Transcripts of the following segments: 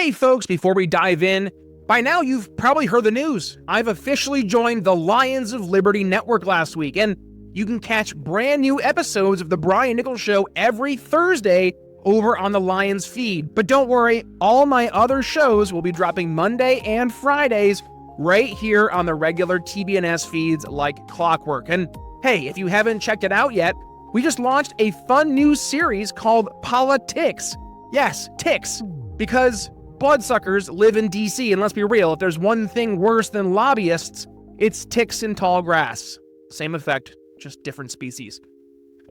Hey folks, before we dive in, by now you've probably heard the news. I've officially joined the Lions of Liberty Network last week, and you can catch brand new episodes of The Brian Nichols Show every Thursday over on the Lions feed. But don't worry, all my other shows will be dropping Monday and Fridays right here on the regular TBNS feeds like clockwork. And hey, if you haven't checked it out yet, we just launched a fun new series called Politics. Yes, ticks, because bloodsuckers live in DC, and let's be real, if there's one thing worse than lobbyists, it's ticks in tall grass. Same effect, just different species.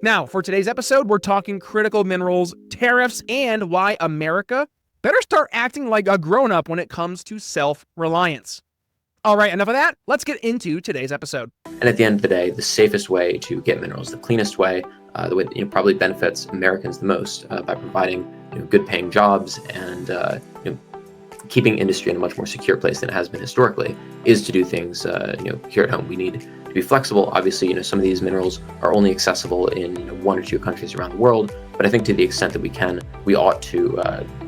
Now, for today's episode, we're talking critical minerals, tariffs, and why America better start acting like a grown-up when it comes to self-reliance. All right, enough of that. Let's get into today's episode. And at the end of the day, the safest way to get minerals, the cleanest way, the way that probably benefits Americans the most by providing good-paying jobs and keeping industry in a much more secure place than it has been historically, is to do things here at home. We need to be flexible. Obviously, some of these minerals are only accessible in one or two countries around the world, but I think to the extent that we can, we ought to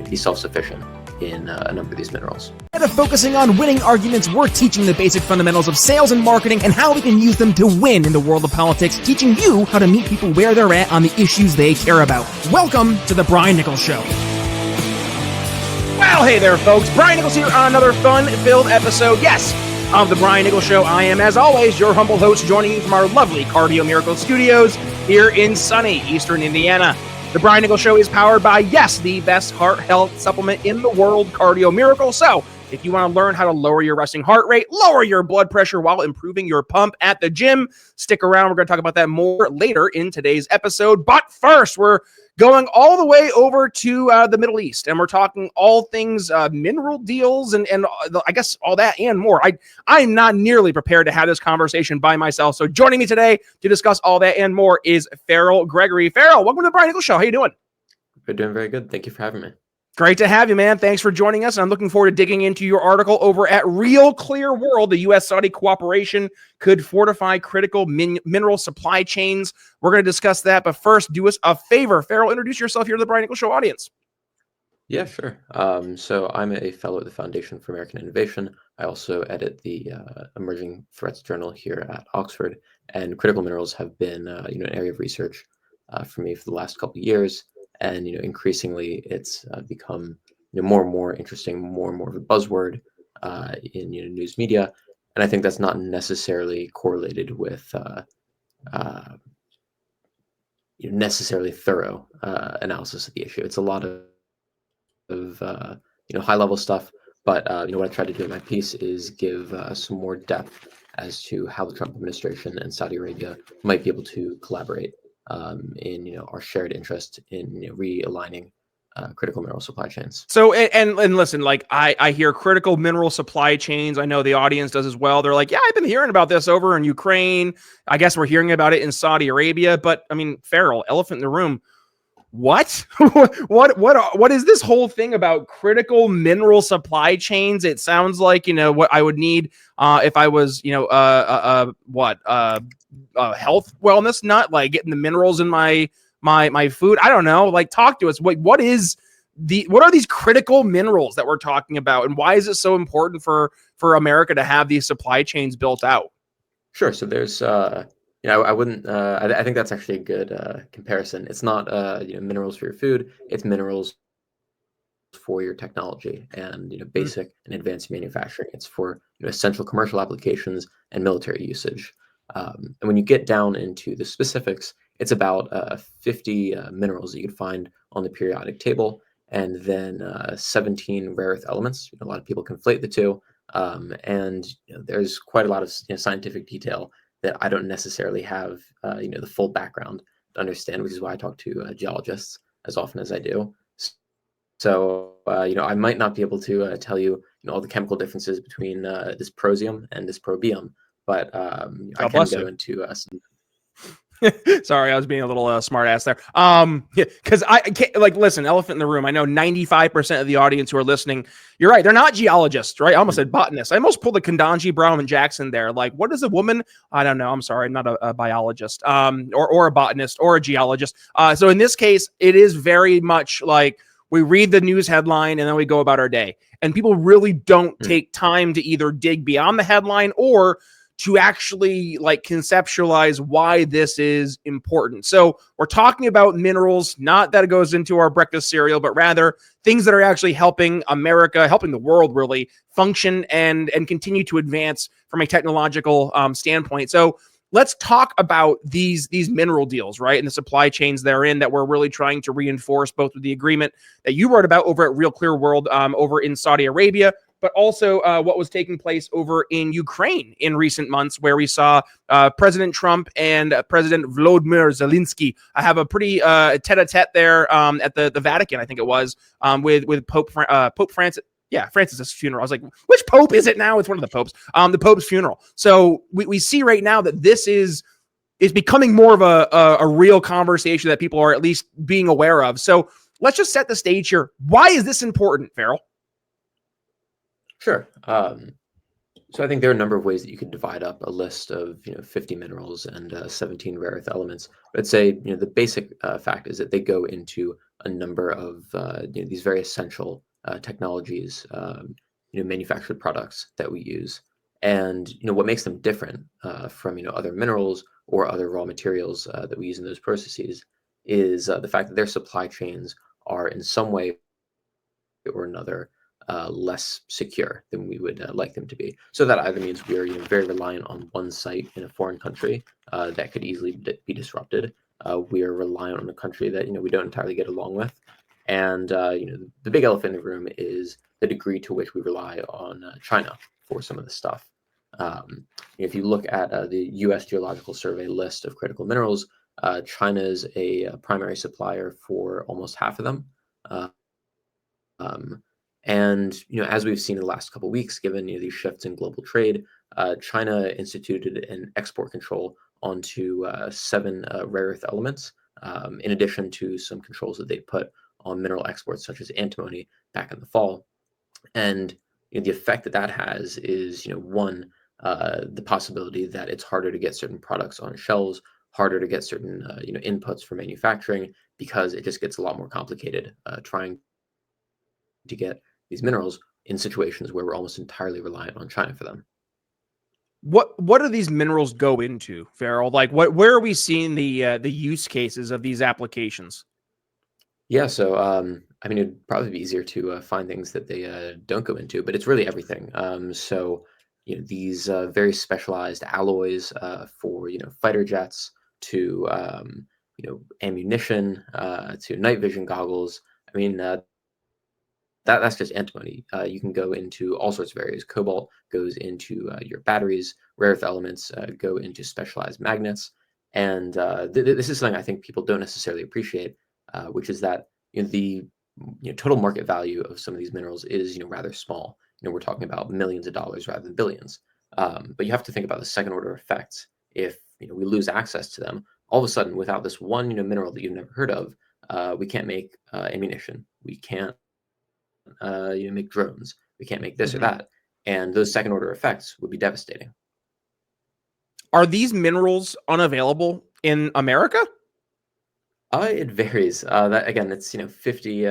be self-sufficient in a number of these minerals. Instead of focusing on winning arguments, we're teaching the basic fundamentals of sales and marketing and how we can use them to win in the world of politics, teaching you how to meet people where they're at on the issues they care about. Welcome to The Brian Nichols Show. Well, hey there, folks. Brian Nichols here on another fun-filled episode, yes, of The Brian Nichols Show. I am, as always, your humble host, joining you from our lovely Cardio Miracle Studios here in sunny Eastern Indiana. The Brian Nichols Show is powered by, yes, the best heart health supplement in the world, Cardio Miracle. So, if you want to learn how to lower your resting heart rate, lower your blood pressure while improving your pump at the gym, stick around. We're going to talk about that more later in today's episode. But first, we're going all the way over to the Middle East, and we're talking all things mineral deals and I guess all that and more. I'm not nearly prepared to have this conversation by myself. So joining me today to discuss all that and more is Farrell Gregory. Farrell, welcome to the Brian Nichols Show. How you doing? We're doing very good. Thank you for having me. Great to have you, man. Thanks for joining us. And I'm looking forward to digging into your article over at Real Clear World. The U.S.-Saudi cooperation could fortify critical mineral supply chains. We're going to discuss that. But first, do us a favor. Farrell, introduce yourself here to the Brian Nichols Show audience. Yeah, sure. So I'm a fellow at the Foundation for American Innovation. I also edit the Emerging Threats Journal here at Oxford. And critical minerals have been an area of research for me for the last couple of years. And increasingly, it's become more and more interesting, more and more of a buzzword in news media, and I think that's not necessarily correlated with necessarily thorough analysis of the issue. It's a lot of high level stuff, but what I tried to do in my piece is give some more depth as to how the Trump administration and Saudi Arabia might be able to collaborate in our shared interest in realigning critical mineral supply chains. So and listen, like I hear critical mineral supply chains. I know the audience does as well. They're like, yeah, I've been hearing about this over in Ukraine. I guess we're hearing about it in Saudi Arabia. But I mean, Farrell, elephant in the room. What? what is this whole thing about critical mineral supply chains? It sounds like what I would need if I was health wellness nut, like getting the minerals in my food. I don't know. Like, talk to us. What are these critical minerals that we're talking about, and why is it so important for America to have these supply chains built out? Sure. So there's I wouldn't. I think that's actually a good comparison. It's not minerals for your food. It's minerals for your technology and basic and advanced manufacturing. It's for essential commercial applications and military usage. And when you get down into the specifics, it's about 50 minerals that you can find on the periodic table, and then 17 rare earth elements. A lot of people conflate the two, and there's quite a lot of scientific detail that I don't necessarily have the full background to understand, which is why I talk to geologists as often as I do. So I might not be able to tell you all the chemical differences between this prosium and this probium, but I can go into some. Sorry, I was being a little smart ass there. Because I can't, listen, elephant in the room. I know 95% of the audience who are listening, you're right. They're not geologists, right? I almost said botanists. I almost pulled the Kandanji, Brown, and Jackson there. Like, what is a woman? I don't know. I'm sorry. I'm not a biologist, or a botanist or a geologist. So in this case, it is very much like we read the news headline and then we go about our day. And people really don't take time to either dig beyond the headline or to actually like conceptualize why this is important. So we're talking about minerals, not that it goes into our breakfast cereal, but rather things that are actually helping America, helping the world really function and continue to advance from a technological standpoint. So let's talk about these mineral deals, right? And the supply chains therein that we're really trying to reinforce, both with the agreement that you wrote about over at Real Clear World over in Saudi Arabia, but also what was taking place over in Ukraine in recent months, where we saw President Trump and President Volodymyr Zelensky have a pretty tete-a-tete there at the Vatican, I think it was, with Pope Francis. Yeah, Francis's funeral. I was like, which pope is it now? It's one of the popes. The Pope's funeral. So we see right now that this is becoming more of a real conversation that people are at least being aware of. So let's just set the stage here. Why is this important, Farrell? Sure. So I think there are a number of ways that you could divide up a list of 50 minerals and 17 rare earth elements. But say the basic fact is that they go into a number of these very essential technologies, manufactured products that we use. And what makes them different from other minerals or other raw materials that we use in those processes is the fact that their supply chains are in some way or another less secure than we would like them to be. So that either means we're very reliant on one site in a foreign country that could easily be disrupted. We are reliant on a country that we don't entirely get along with, and the big elephant in the room is the degree to which we rely on China for some of this stuff. If you look at the U.S. Geological Survey list of critical minerals, China is a primary supplier for almost half of them. And as we've seen in the last couple of weeks, given these shifts in global trade, China instituted an export control onto 7 rare earth elements, in addition to some controls that they put on mineral exports such as antimony back in the fall. And the effect that that has is, one, the possibility that it's harder to get certain products on shelves, harder to get certain inputs for manufacturing, because it just gets a lot more complicated trying to get these minerals in situations where we're almost entirely reliant on China for them. What do these minerals go into, Farrell? Like where are we seeing the use cases of these applications? Yeah, so I mean, it'd probably be easier to find things that they don't go into, but it's really everything. So these very specialized alloys for fighter jets to ammunition to night vision goggles. I mean, that's just antimony. You can go into all sorts of areas. Cobalt goes into your batteries. Rare earth elements go into specialized magnets. And this is something I think people don't necessarily appreciate, which is that the total market value of some of these minerals is rather small. We're talking about millions of dollars rather than billions. But you have to think about the second order effects. If we lose access to them, all of a sudden, without this one mineral that you've never heard of, we can't make ammunition. We can't make drones. We can't make this or that. And those second order effects would be devastating. Are these minerals unavailable in America? It varies. That again, it's 50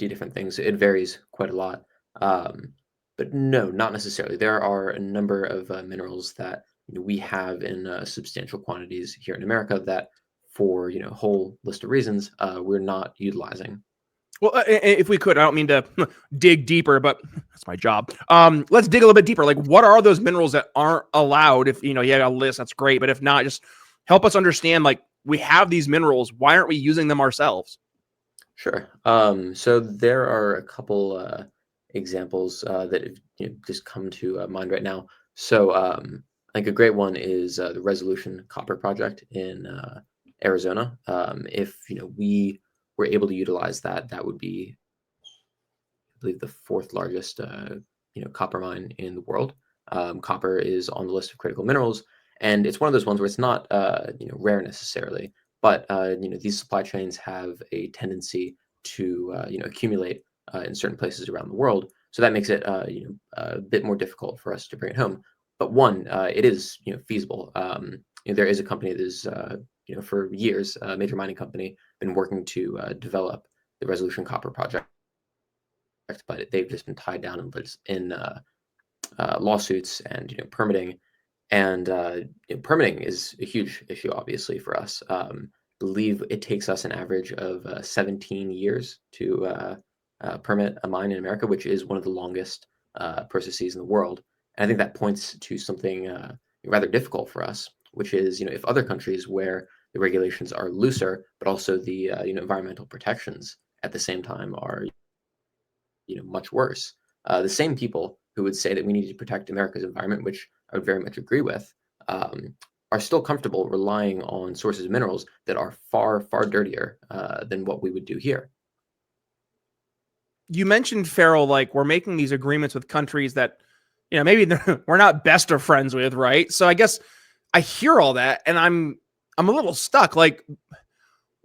different things. It varies quite a lot. But no, not necessarily. There are a number of minerals that we have in substantial quantities here in America that, for a whole list of reasons, we're not utilizing. Well, if we could, I don't mean to dig deeper, but that's my job. Let's dig a little bit deeper. Like, what are those minerals that aren't allowed? If you have a list, that's great. But if not, just help us understand. Like, we have these minerals. Why aren't we using them ourselves? Sure. So there are a couple examples that just come to mind right now. So I think a great one is the Resolution Copper Project in Arizona. If we were able to utilize that, that would be, I believe, the 4th largest copper mine in the world. Copper is on the list of critical minerals, and it's one of those ones where it's not rare necessarily, but these supply chains have a tendency to accumulate in certain places around the world. So that makes it a bit more difficult for us to bring it home. But one, it is feasible. There is a company that is for years, a major mining company, been working to develop the Resolution Copper project, but they've just been tied down in lawsuits and permitting. And permitting is a huge issue, obviously, for us. Believe it takes us an average of 17 years to permit a mine in America, which is one of the longest processes in the world. And I think that points to something rather difficult for us, which is, if other countries where the regulations are looser, but also the environmental protections at the same time are much worse. The same people who would say that we need to protect America's environment, which I would very much agree with, are still comfortable relying on sources of minerals that are far, far dirtier than what we would do here. You mentioned, Farrell, like we're making these agreements with countries that, maybe we're not best of friends with, right? So I guess I hear all that and I'm a little stuck. Like,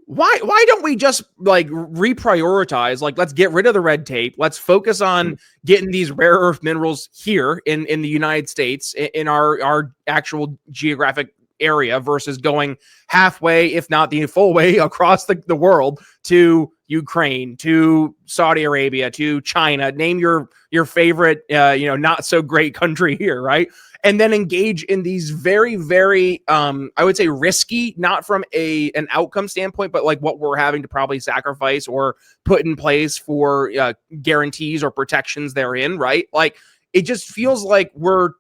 why don't we just like reprioritize? Like, let's get rid of the red tape. Let's focus on getting these rare earth minerals here in the United States, in our actual geographic area, versus going halfway, if not the full way, across the world to Ukraine, to Saudi Arabia, to China. Name your favorite, not so great country here, right? And then engage in these very, very, I would say risky, not from an outcome standpoint, but like what we're having to probably sacrifice or put in place for guarantees or protections therein, right? Like, it just feels like we're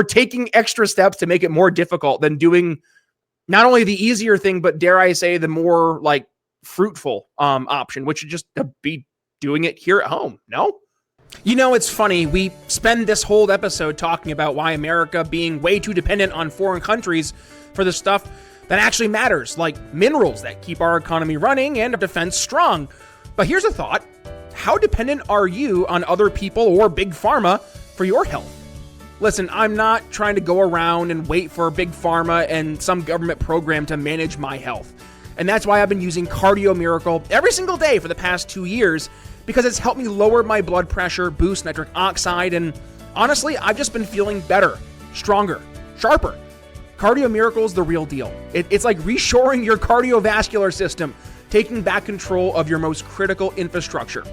taking extra steps to make it more difficult than doing not only the easier thing, but dare I say, the more like fruitful option, which would just be doing it here at home. No? It's funny. We spend this whole episode talking about why America being way too dependent on foreign countries for the stuff that actually matters, like minerals that keep our economy running and our defense strong. But here's a thought. How dependent are you on other people or big pharma for your health? Listen, I'm not trying to go around and wait for big pharma and some government program to manage my health. And that's why I've been using Cardio Miracle every single day for the past 2 years, because it's helped me lower my blood pressure, boost nitric oxide, and honestly, I've just been feeling better, stronger, sharper. Cardio Miracle is the real deal. It's like reshoring your cardiovascular system, taking back control of your most critical infrastructure,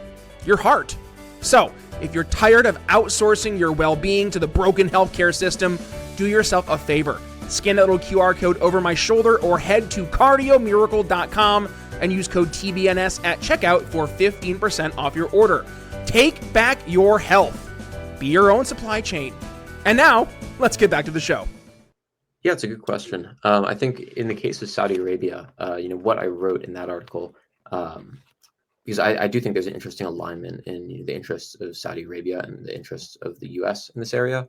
your heart. So, if you're tired of outsourcing your well-being to the broken healthcare system, do yourself a favor. Scan that little QR code over my shoulder or head to cardiomiracle.com and use code TBNS at checkout for 15% off your order. Take back your health. Be your own supply chain. And now, let's get back to the show. Yeah, it's a good question. I think in the case of Saudi Arabia, what I wrote in that article, because I do think there's an interesting alignment in the interests of Saudi Arabia and the interests of the U.S. in this area.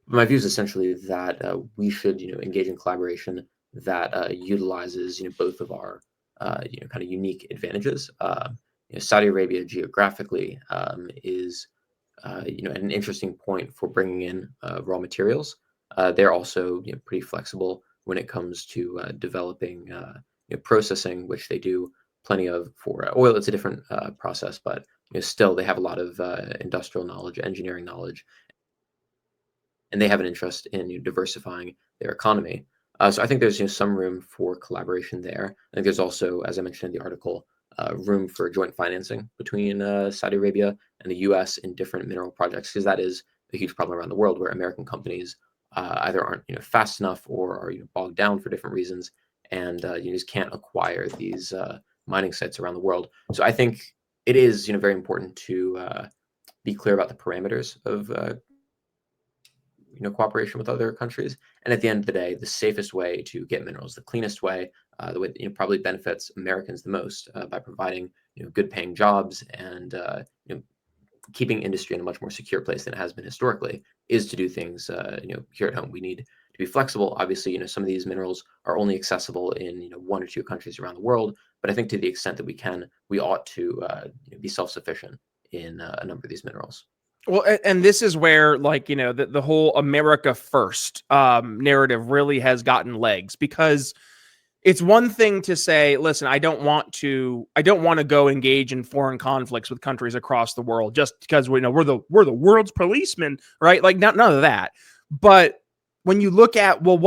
My view is essentially that we should, engage in collaboration that utilizes, both of our, kind of unique advantages. Saudi Arabia geographically is, an interesting point for bringing in raw materials. They're also, pretty flexible when it comes to developing processing, which they do plenty of for oil. It's a different process, but still they have a lot of industrial knowledge, engineering knowledge, and they have an interest in diversifying their economy. So I think there's some room for collaboration there. I think there's also, as I mentioned in the article, room for joint financing between Saudi Arabia and the U.S. in different mineral projects, because that is a huge problem around the world where American companies either aren't fast enough or are bogged down for different reasons, and you just can't acquire these mining sites around the world. So I think it is very important to be clear about the parameters of cooperation with other countries. And at the end of the day, the safest way to get minerals, the cleanest way, the way that probably benefits Americans the most by providing good paying jobs and keeping industry in a much more secure place than it has been historically, is to do things here at home. We need to be flexible. Obviously, some of these minerals are only accessible in 1 or 2 countries around the world, but I think to the extent that we can, we ought to be self-sufficient in a number of these minerals. Well, and this is where, like, the whole America first narrative really has gotten legs, because it's one thing to say, listen, I don't want to go engage in foreign conflicts with countries across the world just because we're the world's policemen, right? Like, none of that. But when you look at, well,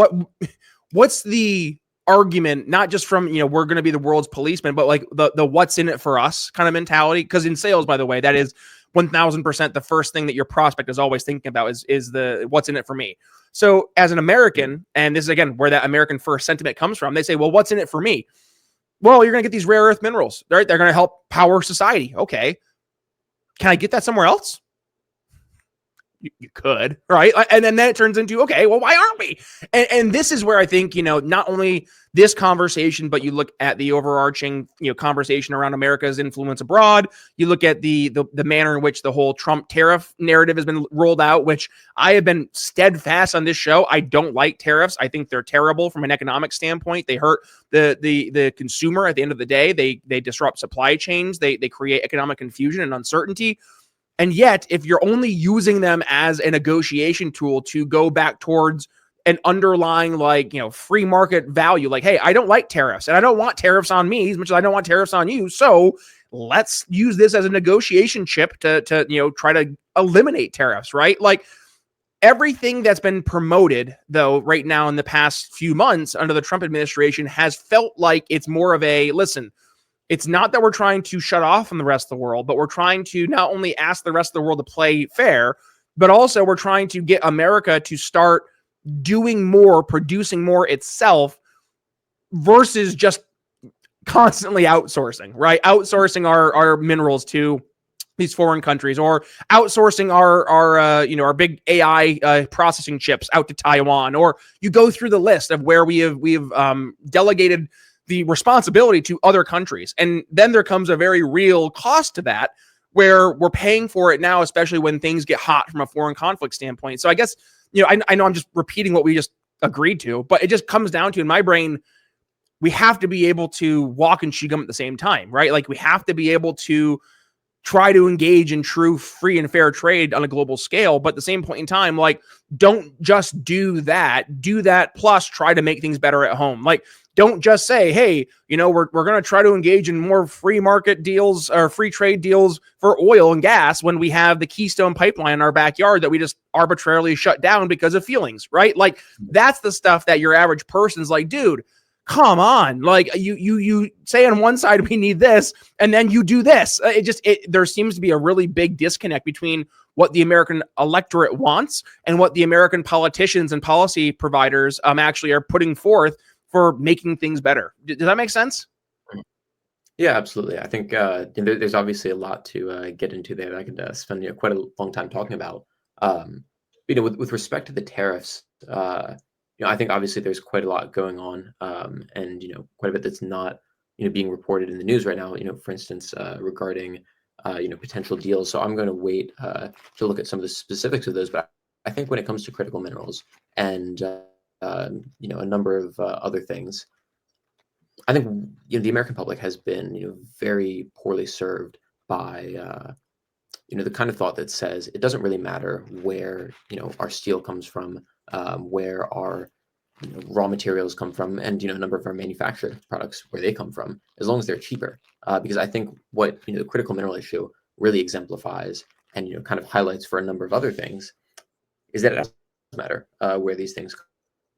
what's the argument, not just from, we're going to be the world's policeman, but like the what's in it for us kind of mentality. Because in sales, by the way, that is 1000% the first thing that your prospect is always thinking about is the what's in it for me. So as an American, and this is again where that American first sentiment comes from, they say, well, what's in it for me? Well, you're going to get these rare earth minerals, right? They're going to help power society. Okay. Can I get that somewhere else? You could, right? And then it turns into, okay, well, why aren't we? And this is where I think, not only this conversation, but you look at the overarching, conversation around America's influence abroad. You look at the manner in which the whole Trump tariff narrative has been rolled out, which I have been steadfast on this show. I don't like tariffs. I think they're terrible from an economic standpoint. They hurt the consumer at the end of the day. They disrupt supply chains. They create economic confusion and uncertainty. And yet, if you're only using them as a negotiation tool to go back towards an underlying, free market value, like, hey, I don't like tariffs and I don't want tariffs on me as much as I don't want tariffs on you. So let's use this as a negotiation chip to try to eliminate tariffs, right? Like everything that's been promoted, though, right now in the past few months under the Trump administration has felt like it's more of a, listen, it's not that we're trying to shut off from the rest of the world, but we're trying to not only ask the rest of the world to play fair, but also we're trying to get America to start doing more, producing more itself versus just constantly outsourcing, right? Outsourcing our minerals to these foreign countries, or outsourcing our big AI processing chips out to Taiwan, or you go through the list of where we've delegated the responsibility to other countries. And then there comes a very real cost to that where we're paying for it now, especially when things get hot from a foreign conflict standpoint. So I guess, I know I'm just repeating what we just agreed to, but it just comes down to, in my brain, we have to be able to walk and chew gum at the same time, right? Like we have to be able to try to engage in true free and fair trade on a global scale. But at the same point in time, like, don't just do that plus try to make things better at home. Like, don't just say, hey, we're going to try to engage in more free market deals or free trade deals for oil and gas when we have the Keystone pipeline in our backyard that we just arbitrarily shut down because of feelings, right? Like that's the stuff that your average person's like, dude, come on. Like you say on one side, we need this, and then you do this. There seems to be a really big disconnect between what the American electorate wants and what the American politicians and policy providers actually are putting forth for making things better. Does that make sense? Yeah, absolutely. I think there's obviously a lot to get into there that I could spend quite a long time talking about. With respect to the tariffs, I think obviously there's quite a lot going on, and quite a bit that's not being reported in the news right now. For instance, regarding potential deals. So I'm going to wait to look at some of the specifics of those. But I think when it comes to critical minerals and a number of other things, I think the American public has been very poorly served by the kind of thought that says it doesn't really matter where our steel comes from, where our raw materials come from, and a number of our manufactured products where they come from, as long as they're cheaper. Because I think what the critical mineral issue really exemplifies and kind of highlights for a number of other things is that it doesn't matter where these things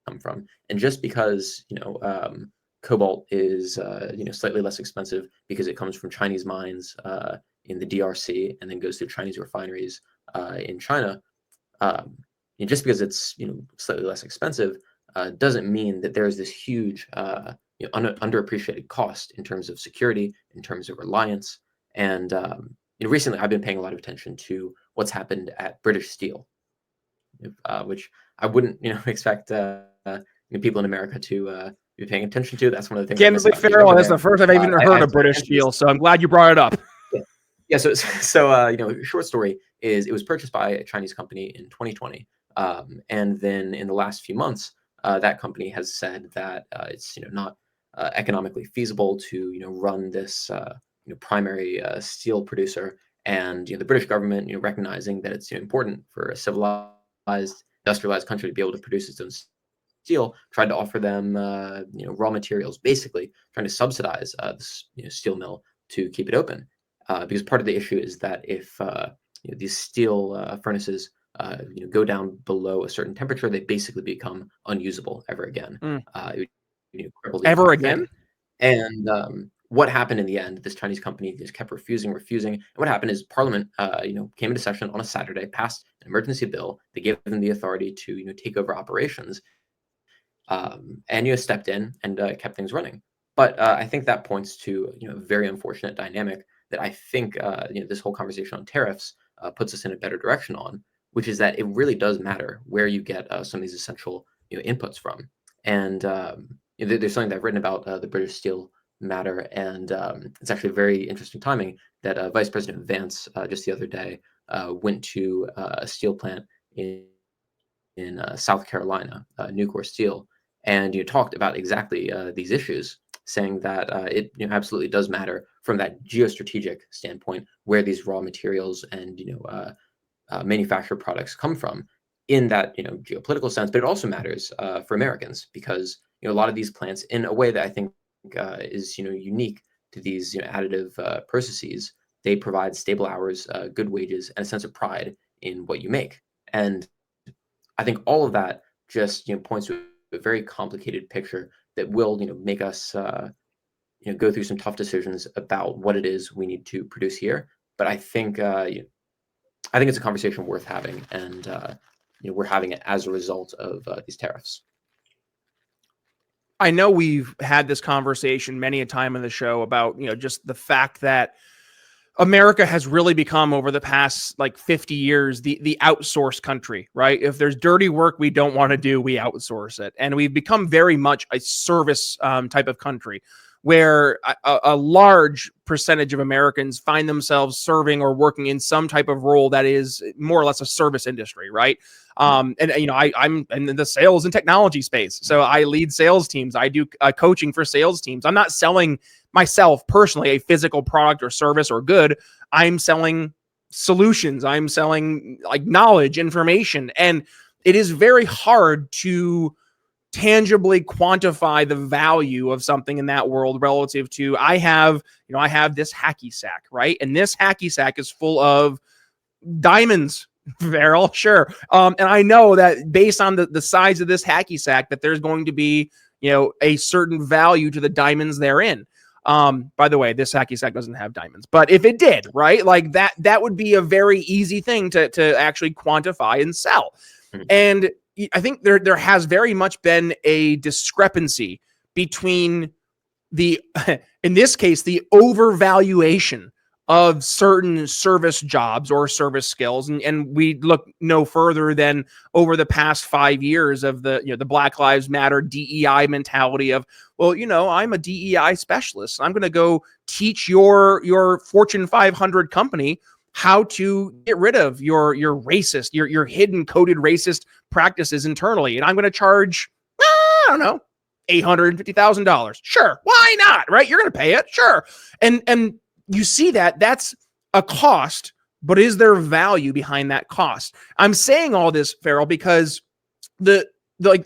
come from. And just because cobalt is slightly less expensive because it comes from Chinese mines in the DRC and then goes through Chinese refineries in China, just because it's slightly less expensive doesn't mean that there's this huge underappreciated cost in terms of security, in terms of reliance. And recently I've been paying a lot of attention to what's happened at British Steel, which I wouldn't expect people in America to be paying attention to. That's one of the things. Candidly, Farrell, that's the first I've even heard of British Steel, so I'm glad you brought it up. Yeah. So short story is it was purchased by a Chinese company in 2020, and then in the last few months, that company has said that it's not economically feasible to run this primary steel producer, and the British government recognizing that it's important for a civilized, industrialized country to be able to produce its own steel, tried to offer them raw materials, basically trying to subsidize this steel mill to keep it open, because part of the issue is that if these steel furnaces go down below a certain temperature, they basically become unusable ever again. It would cripple the Ever entire again? thing. And what happened in the end? This Chinese company just kept refusing. And what happened is Parliament, came into session on a Saturday, passed an emergency bill. They gave them the authority to, take over operations, and stepped in and kept things running. But I think that points to a very unfortunate dynamic that I think this whole conversation on tariffs puts us in a better direction on, which is that it really does matter where you get some of these essential inputs from. And there's something that I've written about the British steel matter, and it's actually very interesting timing that Vice President Vance just the other day went to a steel plant in South Carolina, Nucor Steel, and talked about exactly these issues, saying that it absolutely does matter from that geostrategic standpoint where these raw materials and manufactured products come from in that geopolitical sense, but it also matters for Americans because a lot of these plants, in a way that I think is unique to these additive processes, they provide stable hours, good wages, and a sense of pride in what you make. And I think all of that just points to a very complicated picture that will make us go through some tough decisions about what it is we need to produce here. But I think it's a conversation worth having, and we're having it as a result of these tariffs. I know we've had this conversation many a time on the show about just the fact that America has really become, over the past 50 years, the outsourced country, right? If there's dirty work we don't want to do, we outsource it. And we've become very much a service type of country where a large percentage of Americans find themselves serving or working in some type of role that is more or less a service industry, right? I'm in the sales and technology space. So I lead sales teams. I do coaching for sales teams. I'm not selling myself personally a physical product or service or good. I'm selling solutions. I'm selling knowledge, information. And it is very hard to tangibly quantify the value of something in that world relative to I have this hacky sack, right? And this hacky sack is full of diamonds. Farrell, sure. And I know that based on the size of this hacky sack, that there's going to be, a certain value to the diamonds therein. By the way, this hacky sack doesn't have diamonds, but if it did, right, that would be a very easy thing to actually quantify and sell. Mm-hmm. And I think there has very much been a discrepancy between in this case, the overvaluation of certain service jobs or service skills. And we look no further than over the past 5 years of the Black Lives Matter DEI mentality of, well, I'm a DEI specialist. I'm going to go teach your Fortune 500 company how to get rid of your racist, your hidden coded racist practices internally. And I'm going to charge, I don't know, $850,000. Sure. Why not? Right. You're going to pay it. Sure. And you see that's a cost, but is there value behind that cost? I'm saying all this, Farrell, because the back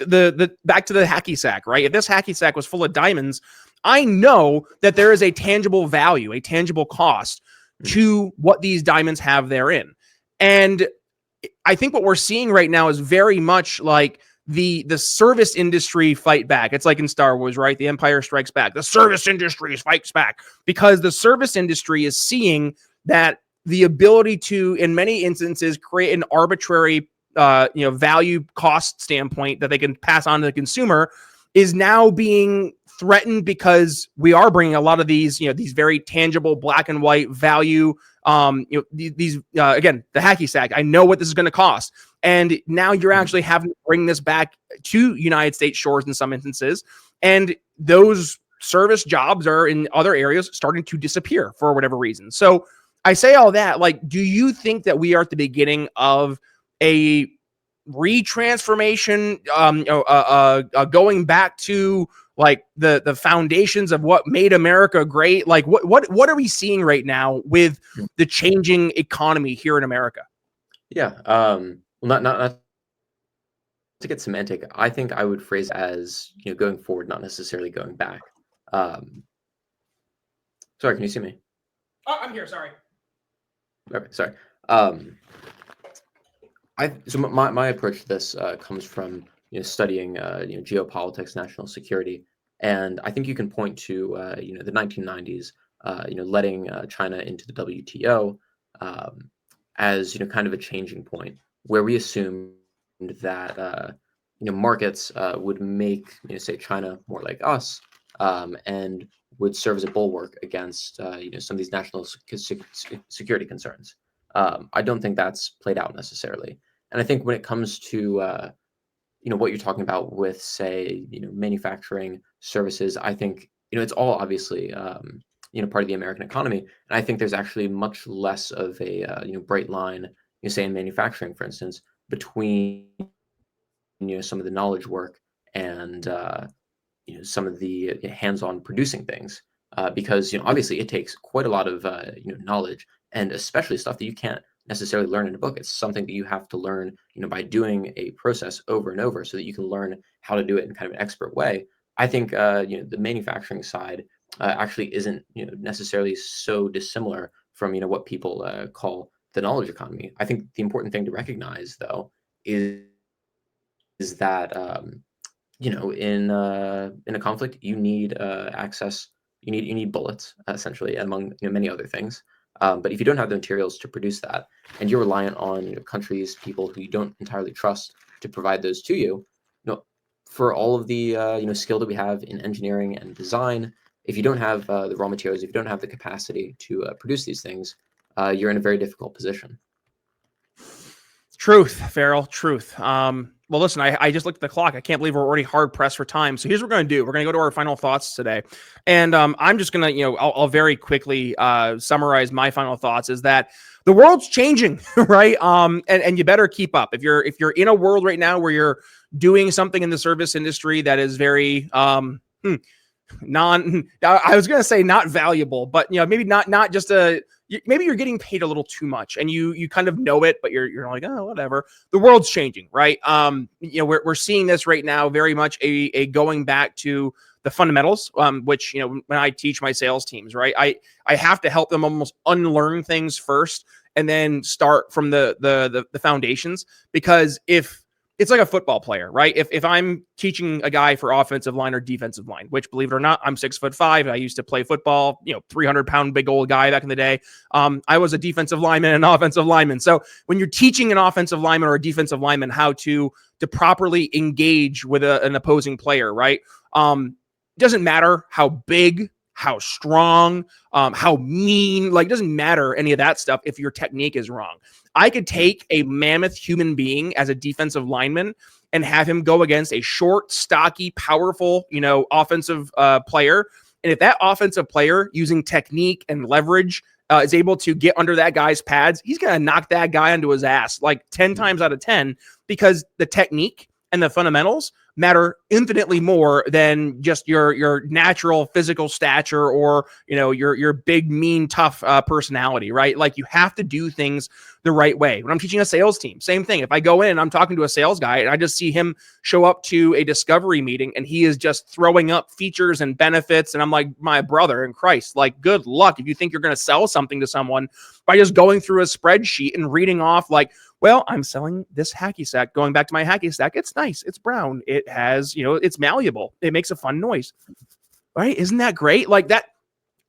to the hacky sack, right? If this hacky sack was full of diamonds, I know that there is a tangible value, a tangible cost to what these diamonds have therein. And I think what we're seeing right now is very much like the service industry fight back. It's like in Star Wars, right? The Empire Strikes Back. The service industry fights back because the service industry is seeing that the ability to, in many instances, create an arbitrary, value cost standpoint that they can pass on to the consumer is now being threatened because we are bringing a lot of these, these very tangible black and white value. These again, the hacky sack. I know what this is going to cost. And now you're actually having to bring this back to United States shores in some instances. And those service jobs are in other areas starting to disappear for whatever reason. So I say all that, do you think that we are at the beginning of a retransformation, going back to the foundations of what made America great? What are we seeing right now with the changing economy here in America? Yeah. Well, not to get semantic, I think I would phrase it as going forward, not necessarily going back. Sorry, can you see me? Oh, I'm here. Sorry. Okay, sorry. So my approach to this comes from studying geopolitics, national security, And I think you can point to the 1990s, letting China into the WTO as kind of a changing point where we assumed that markets would make say China more like us, and would serve as a bulwark against some of these national security concerns. I don't think that's played out necessarily, and I think when it comes to what you're talking about with say manufacturing services, I think it's all obviously part of the American economy, and I think there's actually much less of a bright line, say in manufacturing, for instance, between some of the knowledge work and some of the hands-on producing things, because obviously it takes quite a lot of knowledge, and especially stuff that you can't necessarily learn in a book. It's something that you have to learn by doing a process over and over so that you can learn how to do it in kind of an expert way. I think the manufacturing side actually isn't necessarily so dissimilar from what people call the knowledge economy. I think the important thing to recognize though is that in a conflict, you need access. You need bullets, essentially, among many other things. But if you don't have the materials to produce that, and you're reliant on countries, people who you don't entirely trust to provide those to you, for all of the skill that we have in engineering and design, if you don't have the raw materials, if you don't have the capacity to produce these things, you're in a very difficult position. Truth, Farrell, truth. Well, listen, I just looked at the clock. I can't believe we're already hard pressed for time. So here's what we're going to do. We're going to go to our final thoughts today. And I'm just going to, I'll very quickly summarize my final thoughts is that the world's changing, right? And you better keep up. If you're in a world right now where you're doing something in the service industry that is very, I was going to say not valuable, but maybe not just maybe you're getting paid a little too much and you kind of know it, but you're like, oh, whatever. The world's changing, right? We're seeing this right now, very much a going back to the fundamentals, which, when I teach my sales teams, right, I have to help them almost unlearn things first and then start from the foundations, because if it's like a football player, right? If I'm teaching a guy for offensive line or defensive line, which, believe it or not, I'm 6'5". I used to play football, 300-pound big old guy back in the day. I was a defensive lineman and an offensive lineman. So when you're teaching an offensive lineman or a defensive lineman how to properly engage with an opposing player, right? It doesn't matter how big, how strong, how mean, it doesn't matter any of that stuff if your technique is wrong. I could take a mammoth human being as a defensive lineman and have him go against a short, stocky, powerful, offensive player. And if that offensive player, using technique and leverage, is able to get under that guy's pads, he's going to knock that guy onto his ass 10 times out of 10, because the technique and the fundamentals matter infinitely more than just your natural physical stature or your big, mean, tough personality, right? You have to do things the right way. When I'm teaching a sales team, same thing. If I go in and I'm talking to a sales guy and I just see him show up to a discovery meeting and he is just throwing up features and benefits, and I'm like, my brother in Christ, good luck if you think you're going to sell something to someone by just going through a spreadsheet and reading off well, I'm selling this hacky sack. Going back to my hacky sack, it's nice. It's brown. It has, it's malleable. It makes a fun noise. Right? Isn't that great?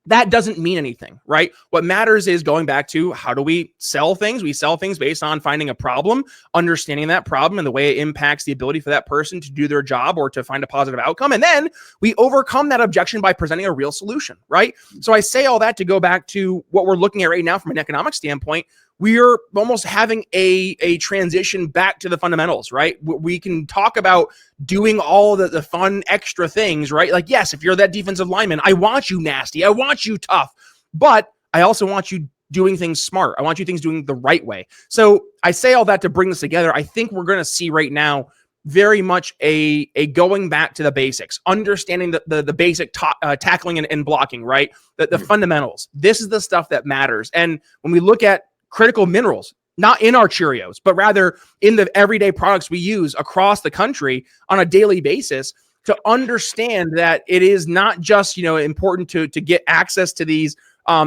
That doesn't mean anything, right? What matters is going back to, how do we sell things? We sell things based on finding a problem, understanding that problem and the way it impacts the ability for that person to do their job or to find a positive outcome. And then we overcome that objection by presenting a real solution, right? So I say all that to go back to what we're looking at right now from an economic standpoint. We're almost having a transition back to the fundamentals, right? We can talk about doing all the fun extra things, right? Yes, if you're that defensive lineman, I want you nasty. I want you tough, but I also want you doing things smart. I want you doing the right way. So I say all that to bring this together. I think we're going to see right now very much a going back to the basics, understanding the basic tackling and blocking, right? The fundamentals. This is the stuff that matters. And when we look at critical minerals, not in our Cheerios, but rather in the everyday products we use across the country on a daily basis, to understand that it is not just, important to get access to these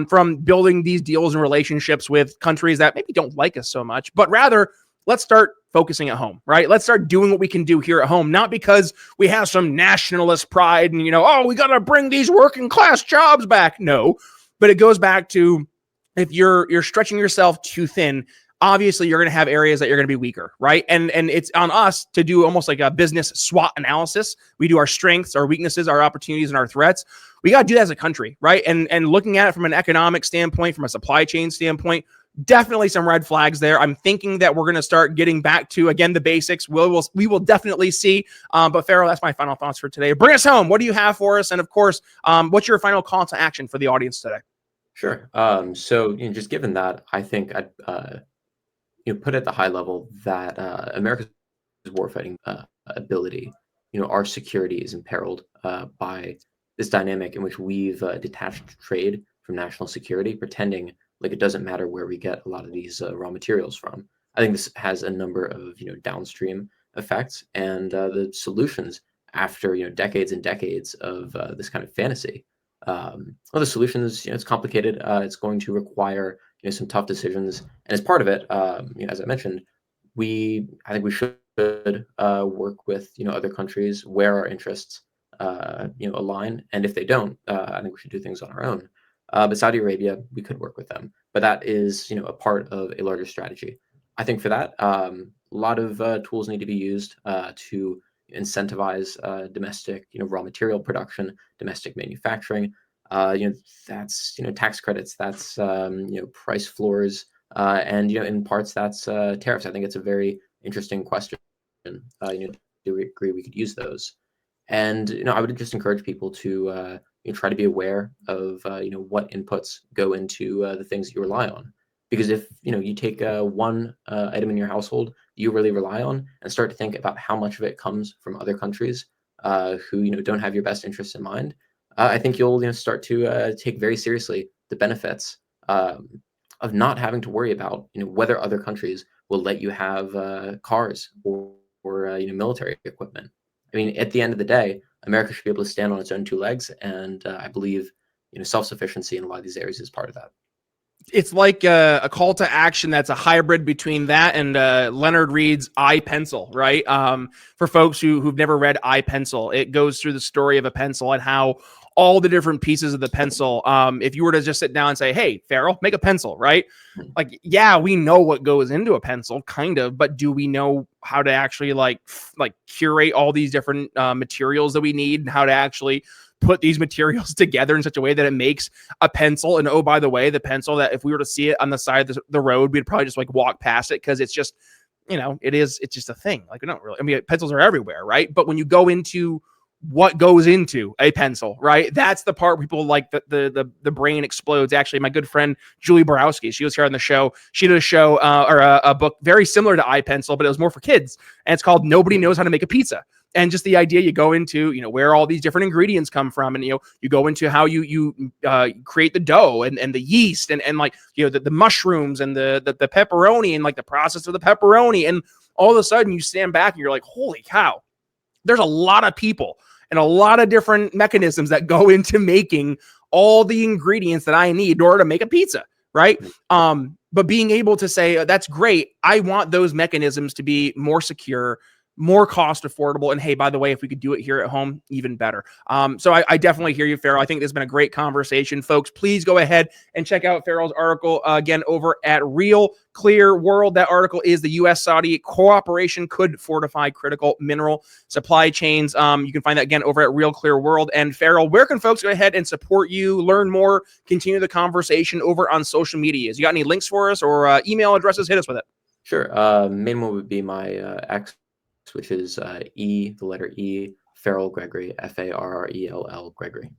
from building these deals and relationships with countries that maybe don't like us so much, but rather let's start focusing at home, right? Let's start doing what we can do here at home, not because we have some nationalist pride and, oh, we got to bring these working class jobs back. No, but it goes back to, if you're stretching yourself too thin, obviously you're going to have areas that you're going to be weaker, right? And it's on us to do almost like a business SWOT analysis. We do our strengths, our weaknesses, our opportunities, and our threats. We got to do that as a country, right? And looking at it from an economic standpoint, from a supply chain standpoint, definitely some red flags there. I'm thinking that we're going to start getting back to, again, the basics. We will definitely see. But Farrell, that's my final thoughts for today. Bring us home. What do you have for us? And of course, what's your final call to action for the audience today? Sure. So just given that, I think I'd put at the high level that America's warfighting ability, our security is imperiled by this dynamic in which we've detached trade from national security, pretending like it doesn't matter where we get a lot of these raw materials from. I think this has a number of downstream effects, and the solutions after decades and decades of this kind of fantasy. Well, the solutions, it's complicated. It's going to require some tough decisions, and as part of it, as I mentioned, I think we should work with other countries where our interests align, and if they don't, I think we should do things on our own. But Saudi Arabia, we could work with them, but that is a part of a larger strategy. I think for that, a lot of tools need to be used to incentivize domestic raw material production, domestic manufacturing. That's tax credits, that's price floors, and in parts that's tariffs. I think it's a very interesting question. Do we agree we could use those? And I would just encourage people to try to be aware of what inputs go into the things that you rely on. Because if you take one item in your household you really rely on and start to think about how much of it comes from other countries who don't have your best interests in mind, I think you'll start to take very seriously the benefits of not having to worry about whether other countries will let you have cars or military equipment. I mean, at the end of the day, America should be able to stand on its own two legs, and I believe self-sufficiency in a lot of these areas is part of that. It's like a call to action that's a hybrid between that and Leonard Read's I, Pencil, right? For folks who've never read I, Pencil, it goes through the story of a pencil and how all the different pieces of the pencil, if you were to just sit down and say, hey, Farrell, make a pencil, right? Like, yeah, we know what goes into a pencil, kind of, but do we know how to actually like curate all these different materials that we need and how to actually put these materials together in such a way that it makes a pencil? And oh, by the way, the pencil that if we were to see it on the side of the road, we'd probably just like walk past it because it's just, it's just a thing. Like, we don't really, I mean, pencils are everywhere, right? But when you go into what goes into a pencil, right? That's the part people like the brain explodes. Actually, my good friend Julie Borowski, she was here on the show. She did a show or a book very similar to iPencil, but it was more for kids, and it's called Nobody Knows How to Make a Pizza. And just the idea, you go into where all these different ingredients come from, and you go into how you create the dough and the yeast and like the mushrooms and the pepperoni and like the process of the pepperoni, and all of a sudden you stand back and you're like, holy cow, there's a lot of people and a lot of different mechanisms that go into making all the ingredients that I need in order to make a pizza, right? But being able to say, that's great, I want those mechanisms to be more secure, more cost affordable. And hey, by the way, if we could do it here at home, even better. So I definitely hear you, Farrell. I think this has been a great conversation. Folks, please go ahead and check out Farrell's article again over at Real Clear World. That article is the U.S.-Saudi cooperation could fortify critical mineral supply chains. You can find that again over at Real Clear World. And Farrell, where can folks go ahead and support you, learn more, continue the conversation over on social media? You got any links for us or email addresses? Hit us with it. Sure. Main one would be my X, which is the letter E, Farrell Gregory, Farrell Gregory.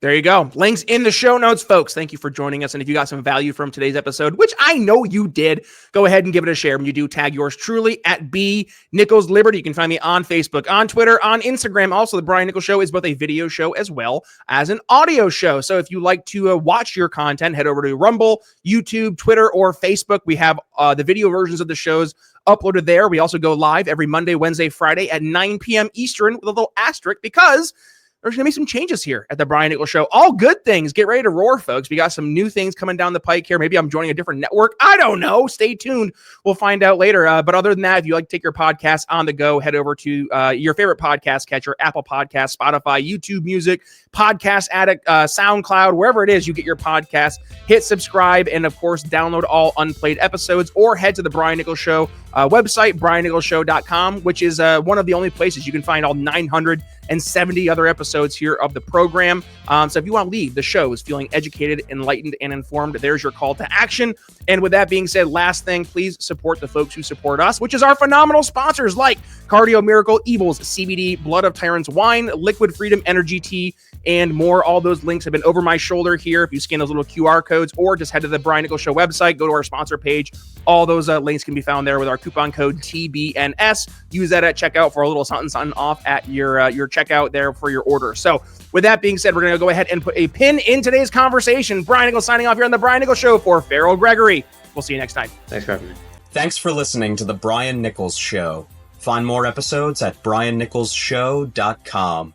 There you go. Links in the show notes, folks. Thank you for joining us. And if you got some value from today's episode, which I know you did, go ahead and give it a share. When you do, tag yours truly at B Nichols Liberty. You can find me on Facebook, on Twitter, on Instagram. Also, the Brian Nichols Show is both a video show as well as an audio show. So if you like to watch your content, head over to Rumble, YouTube, Twitter, or Facebook. We have the video versions of the shows uploaded there. We also go live every Monday, Wednesday, Friday at 9 p.m. Eastern with a little asterisk because there's going to be some changes here at the Brian Nichols Show. All good things. Get ready to roar, folks. We got some new things coming down the pike here. Maybe I'm joining a different network. I don't know. Stay tuned. We'll find out later. But other than that, if you like to take your podcast on the go, head over to your favorite podcast catcher, Apple Podcasts, Spotify, YouTube Music, Podcast Addict, SoundCloud, wherever it is you get your podcast. Hit subscribe and, of course, download all unplayed episodes, or head to the Brian Nichols Show website, briannicholsshow.com, which is one of the only places you can find all 970 other episodes here of the program. So if you want to leave the shows feeling educated, enlightened, and informed, there's your call to action. And with that being said, last thing, please support the folks who support us, which is our phenomenal sponsors like Cardio Miracle, Evils, CBD, Blood of Tyrants Wine, Liquid Freedom Energy Tea, and more. All those links have been over my shoulder here. If you scan those little QR codes, or just head to the Brian Nichols Show website, go to our sponsor page. All those links can be found there with our coupon code TBNS. Use that at checkout for a little something off at your checkout there for your order. So with that being said, we're going to go ahead and put a pin in today's conversation. Brian Nichols signing off here on the Brian Nichols Show for Farrell Gregory. We'll see you next time. Thanks for having me. Thanks for listening to the Brian Nichols Show. Find more episodes at briannicholsshow.com.